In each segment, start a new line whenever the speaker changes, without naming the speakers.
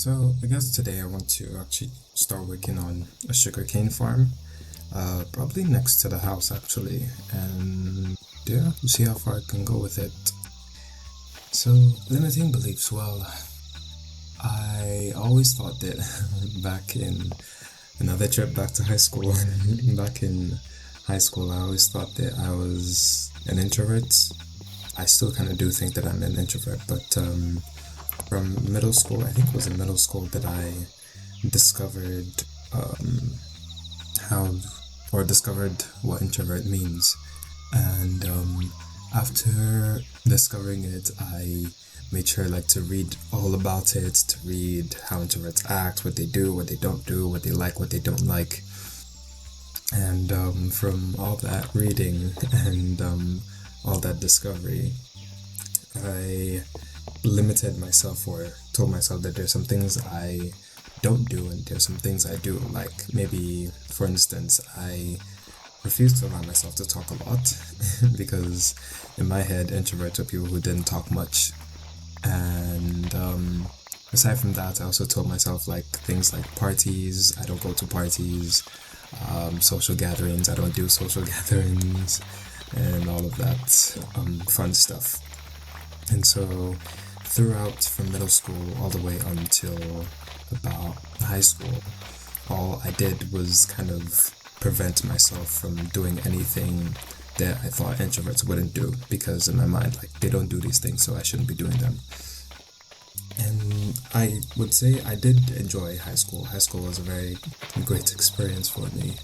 So I guess today I want to actually start working on a sugarcane farm, probably next to the house actually, and yeah, see how far I can go with it. So limiting beliefs. Well, I always thought that back in another trip back to high school, back in high school, I always thought that I was an introvert. I still kind of do think that I'm an introvert, but from middle school, I think it was in middle school that I discovered um, how or discovered what introvert means. And after discovering it, I made sure like to read all about it, to read how introverts act, what they do, what they don't do, what they like, what they don't like. And from all that reading and all that discovery, I limited myself or told myself that there's some things I don't do and there's some things I do. Like maybe, for instance, I refuse to allow myself to talk a lot because in my head, introverts are people who didn't talk much. And aside from that, I also told myself like things like parties, I don't go to parties, social gatherings, I don't do social gatherings, and all of that fun stuff. And so throughout from middle school all the way until about high school, all I did was kind of prevent myself from doing anything that I thought introverts wouldn't do because in my mind, like, they don't do these things, so I shouldn't be doing them. And I would say I did enjoy high school. High school was a very great experience for me.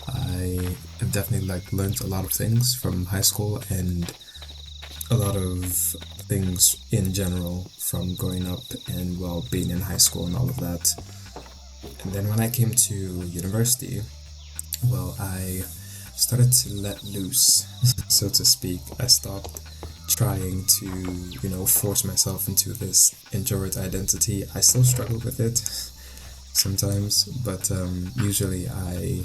I have definitely like learned a lot of things from high school and a lot of things in general from growing up and well being in high school and all of that. And then when I came to university, well, I started to let loose, so to speak. I stopped trying to, force myself into this introvert identity. I still struggle with it sometimes, but usually I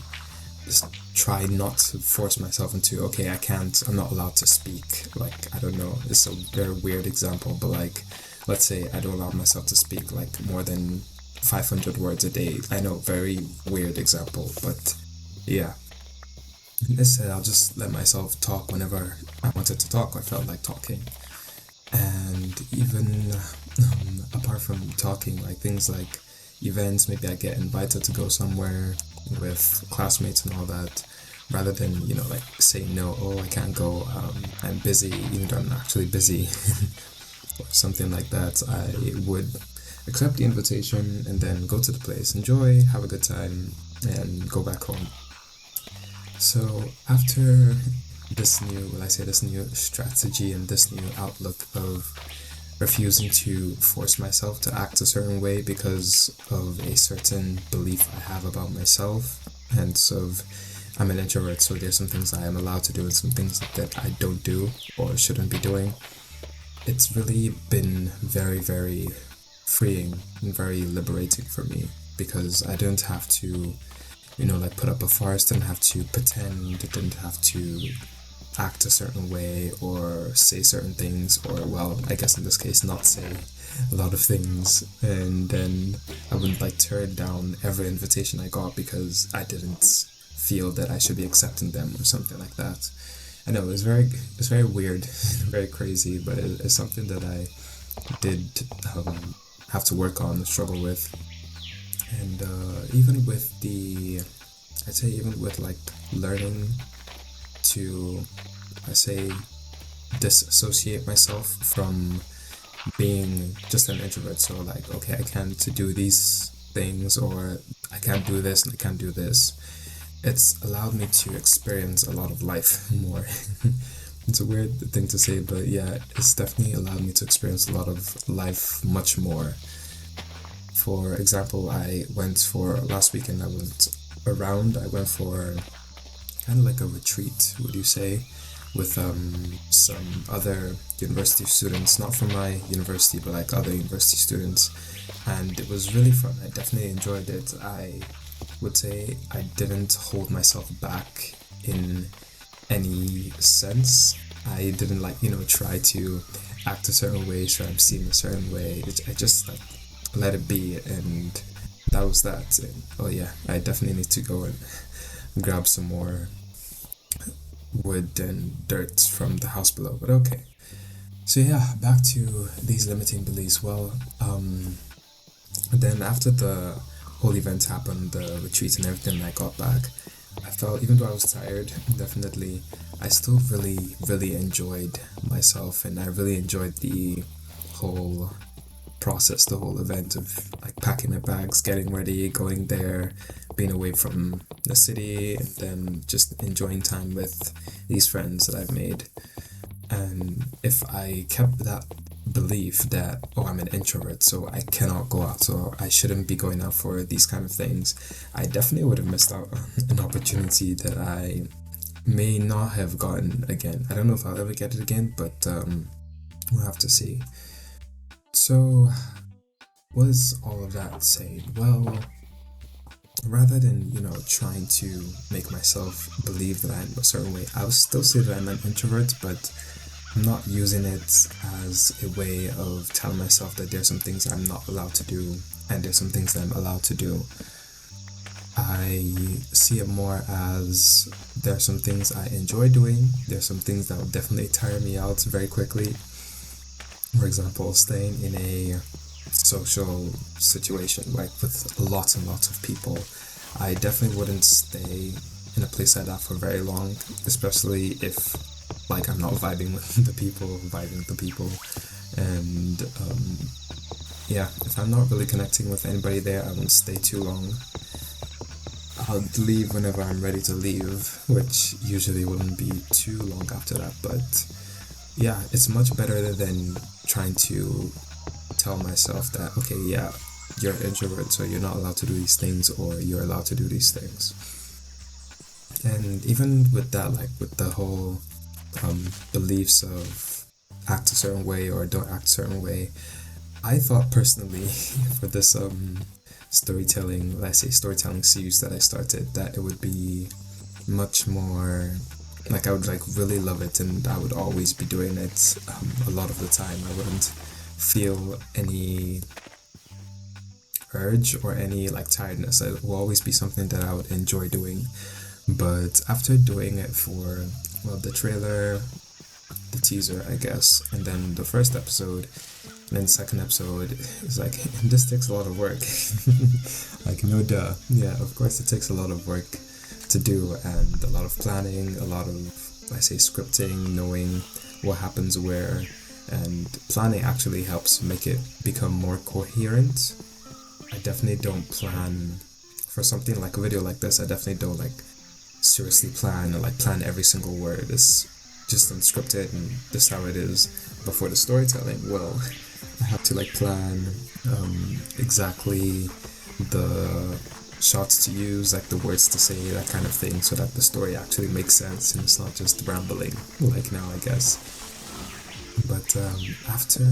just try not to force myself into, okay, I'm not allowed to speak. Like, I don't know, it's a very weird example, but like, let's say I don't allow myself to speak like more than 500 words a day. I know, very weird example, but yeah. Instead, I'll just let myself talk whenever I wanted to talk, I felt like talking. And even apart from talking, like things like events, maybe I get invited to go somewhere with classmates and all that, rather than, like saying no, oh, I can't go, I'm busy, even though I'm not actually busy, or something like that. I would accept the invitation and then go to the place, enjoy, have a good time, and go back home. So after this new strategy and this new outlook of refusing to force myself to act a certain way because of a certain belief I have about myself, and so I'm an introvert, so there's some things I am allowed to do and some things that I don't do or shouldn't be doing. It's really been very, very freeing and very liberating for me because I didn't have to like put up a farce, didn't have to pretend, didn't have to act a certain way or say certain things, or well, I guess in this case, not say a lot of things, and then I wouldn't like turn down every invitation I got because I didn't feel that I should be accepting them or something like that. I know it's very weird, very crazy, but it's something that I did have to work on, struggle with. And I'd say even with like learning to, I say, disassociate myself from being just an introvert. So like, okay, I can't do these things, or I can't do this and I can't do this. It's allowed me to experience a lot of life more. It's a weird thing to say, but yeah, it's definitely allowed me to experience a lot of life much more. For example, last weekend I went for kind of like a retreat, would you say, with some other university students, not from my university, but like other university students. And it was really fun. I definitely enjoyed it. I would say I didn't hold myself back in any sense. I didn't like, try to act a certain way, so I'm seen a certain way. I just like let it be, and that was that. And, oh yeah, I definitely need to go and grab some more wood and dirt from the house below, but okay. So yeah, back to these limiting beliefs. Well, then after the whole event happened, the retreat and everything, I got back, I felt, even though I was tired, definitely, I still really enjoyed myself, and I really enjoyed the whole process, the whole event of like packing my bags, getting ready, going there, being away from the city, and then just enjoying time with these friends that I've made. And if I kept that belief that, oh, I'm an introvert, so I cannot go out, so I shouldn't be going out for these kind of things, I definitely would have missed out on an opportunity that I may not have gotten again. I don't know if I'll ever get it again, but we'll have to see. So, what is all of that saying? Well, rather than, trying to make myself believe that I'm a certain way, I would still say that I'm an introvert, but I'm not using it as a way of telling myself that there's some things I'm not allowed to do and there's some things that I'm allowed to do. I see it more as there's some things I enjoy doing, there's some things that will definitely tire me out very quickly. For example, staying in a social situation, like with lots and lots of people, I definitely wouldn't stay in a place like that for very long, especially if like I'm not vibing with the people, and yeah, if I'm not really connecting with anybody there, I won't stay too long. I'll leave whenever I'm ready to leave, which usually wouldn't be too long after that, but yeah, it's much better than trying to tell myself that, okay, yeah, you're an introvert, so you're not allowed to do these things, or you're allowed to do these things. And even with that, like with the whole beliefs of act a certain way or don't act a certain way, I thought personally for this storytelling series that I started, that it would be much more like, I would like really love it, and I would always be doing it a lot of the time. I wouldn't feel any urge or any like tiredness. It will always be something that I would enjoy doing. But after doing it for, well, the trailer, the teaser, I guess, and then the first episode, and then the second episode, it's like, this takes a lot of work. Like, no duh. Yeah, of course it takes a lot of work to do, and a lot of planning, a lot of, I say, scripting, knowing what happens where, and planning actually helps make it become more coherent. I definitely don't plan for something like a video like this. I definitely don't like seriously plan and like plan every single word. It's just unscripted and this is how it is. But for the storytelling, well, I have to like plan exactly the shots to use, like the words to say, that kind of thing, so that the story actually makes sense and it's not just rambling like now, I guess. But after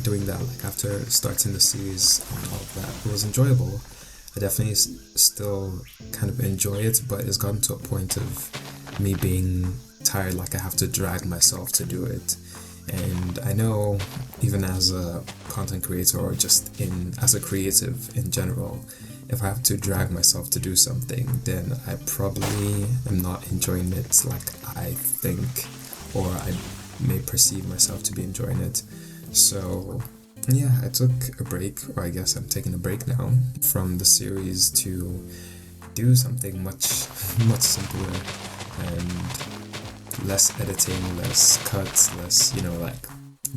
doing that, like after starting the series and all of that, it was enjoyable. I definitely still kind of enjoy it, but it's gotten to a point of me being tired, like I have to drag myself to do it. And I know, even as a content creator or just as a creative in general, if I have to drag myself to do something, then I probably am not enjoying it like I think, or I may perceive myself to be enjoying it. So yeah, I took a break, or I guess I'm taking a break now from the series to do something much simpler and less editing, less cuts, less, like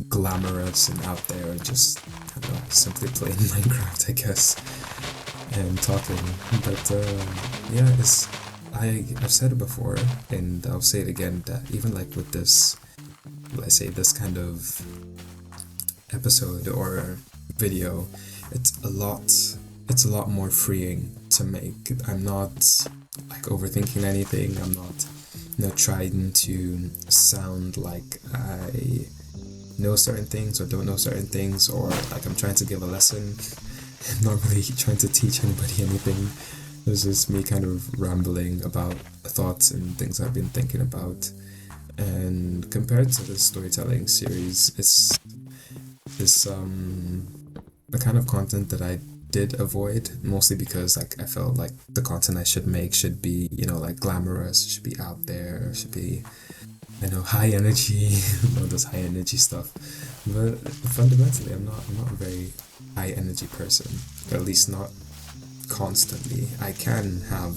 glamorous and out there, just kind of like simply playing Minecraft, I guess, and talking. But yeah, I've said it before, and I'll say it again, that even like with this, let's say this kind of episode or video, it's a lot more freeing to make. I'm not like overthinking anything. I'm not trying to sound like I know certain things or don't know certain things, or like I'm trying to give a lesson. I'm not really trying to teach anybody anything. It's just me kind of rambling about thoughts and things I've been thinking about. And compared to the storytelling series, it's the kind of content that I did avoid, mostly because like I felt like the content I should make should be, you know, like glamorous, should be out there, should be, you know, high energy, all this high energy stuff. But fundamentally, I'm not a very high energy person, or at least not constantly. I can have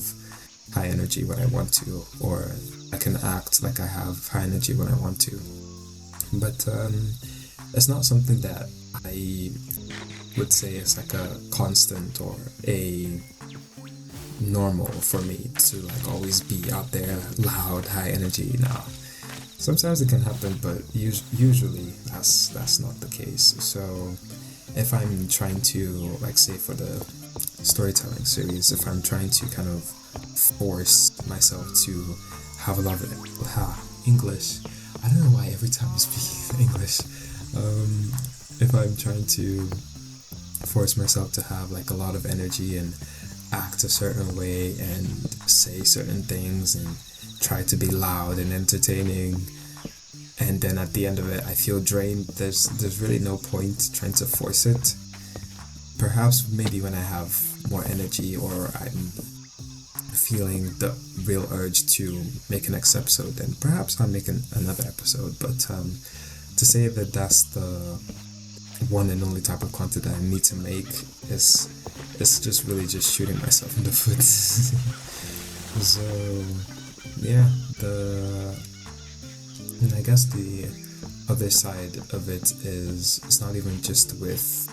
high energy when I want to, or I can act like I have high energy when I want to. But it's not something that I would say is like a constant or a normal for me to like always be out there loud, high energy now. Sometimes it can happen, but usually that's not the case. So if I'm trying to, like, say for the storytelling series, if I'm trying to kind of force myself to have a lot of English, I don't know why every time I speak English, if I'm trying to force myself to have like a lot of energy and act a certain way and say certain things and try to be loud and entertaining, and then at the end of it I feel drained, there's really no point trying to force it. Perhaps maybe when I have more energy, or I'm feeling the real urge to make an next episode, then perhaps I'll make another episode. But to say that that's the one and only type of content that I need to make is just really just shooting myself in the foot. So yeah, and I guess the other side of it is it's not even just with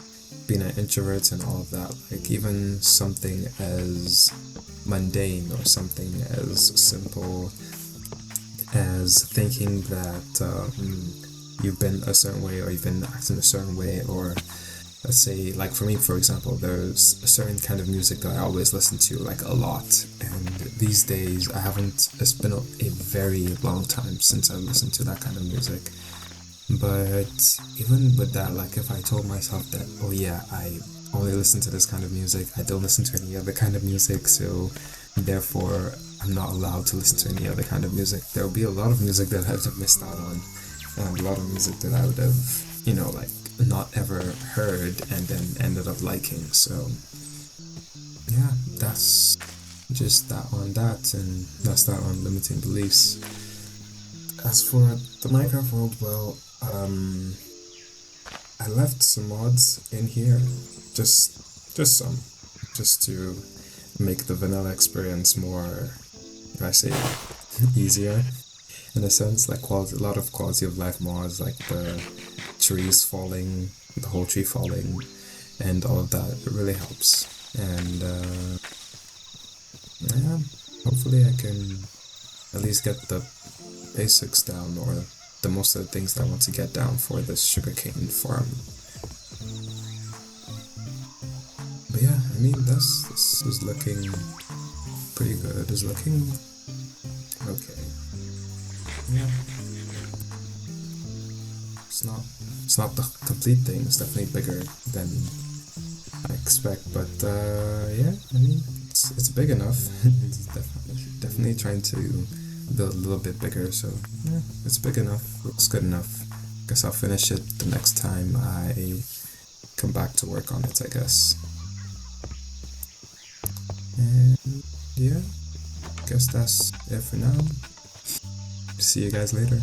being an introvert and all of that. Like even something as mundane or something as simple as thinking that you've been a certain way, or you've been acting a certain way, or let's say, like for me, for example, there's a certain kind of music that I always listen to like a lot, and these days I haven't, it's been a very long time since I listened to that kind of music. But even with that, like if I told myself that, oh yeah, I only listen to this kind of music, I don't listen to any other kind of music, so therefore I'm not allowed to listen to any other kind of music, there will be a lot of music that I would have missed out on, and a lot of music that I would have, you know, like not ever heard and then ended up liking. So yeah, that's just that on that, and that's that on limiting beliefs. As for the Minecraft world, well, I left some mods in here, just some, just to make the vanilla experience more, I say, easier in a sense, like a lot of quality of life mods, like the trees falling, the whole tree falling, and all of that. It really helps, and yeah, hopefully I can at least get the basics down, or the most of the things that I want to get down for this sugarcane farm. But yeah, I mean, this is looking pretty good. It's looking okay. Yeah, it's not the complete thing. It's definitely bigger than I expect, but yeah, I mean, it's big enough. It's definitely trying to build a little bit bigger, so yeah, it's big enough, looks good enough. Guess I'll finish it the next time I come back to work on it, I guess. And yeah, guess that's it for now. See you guys later.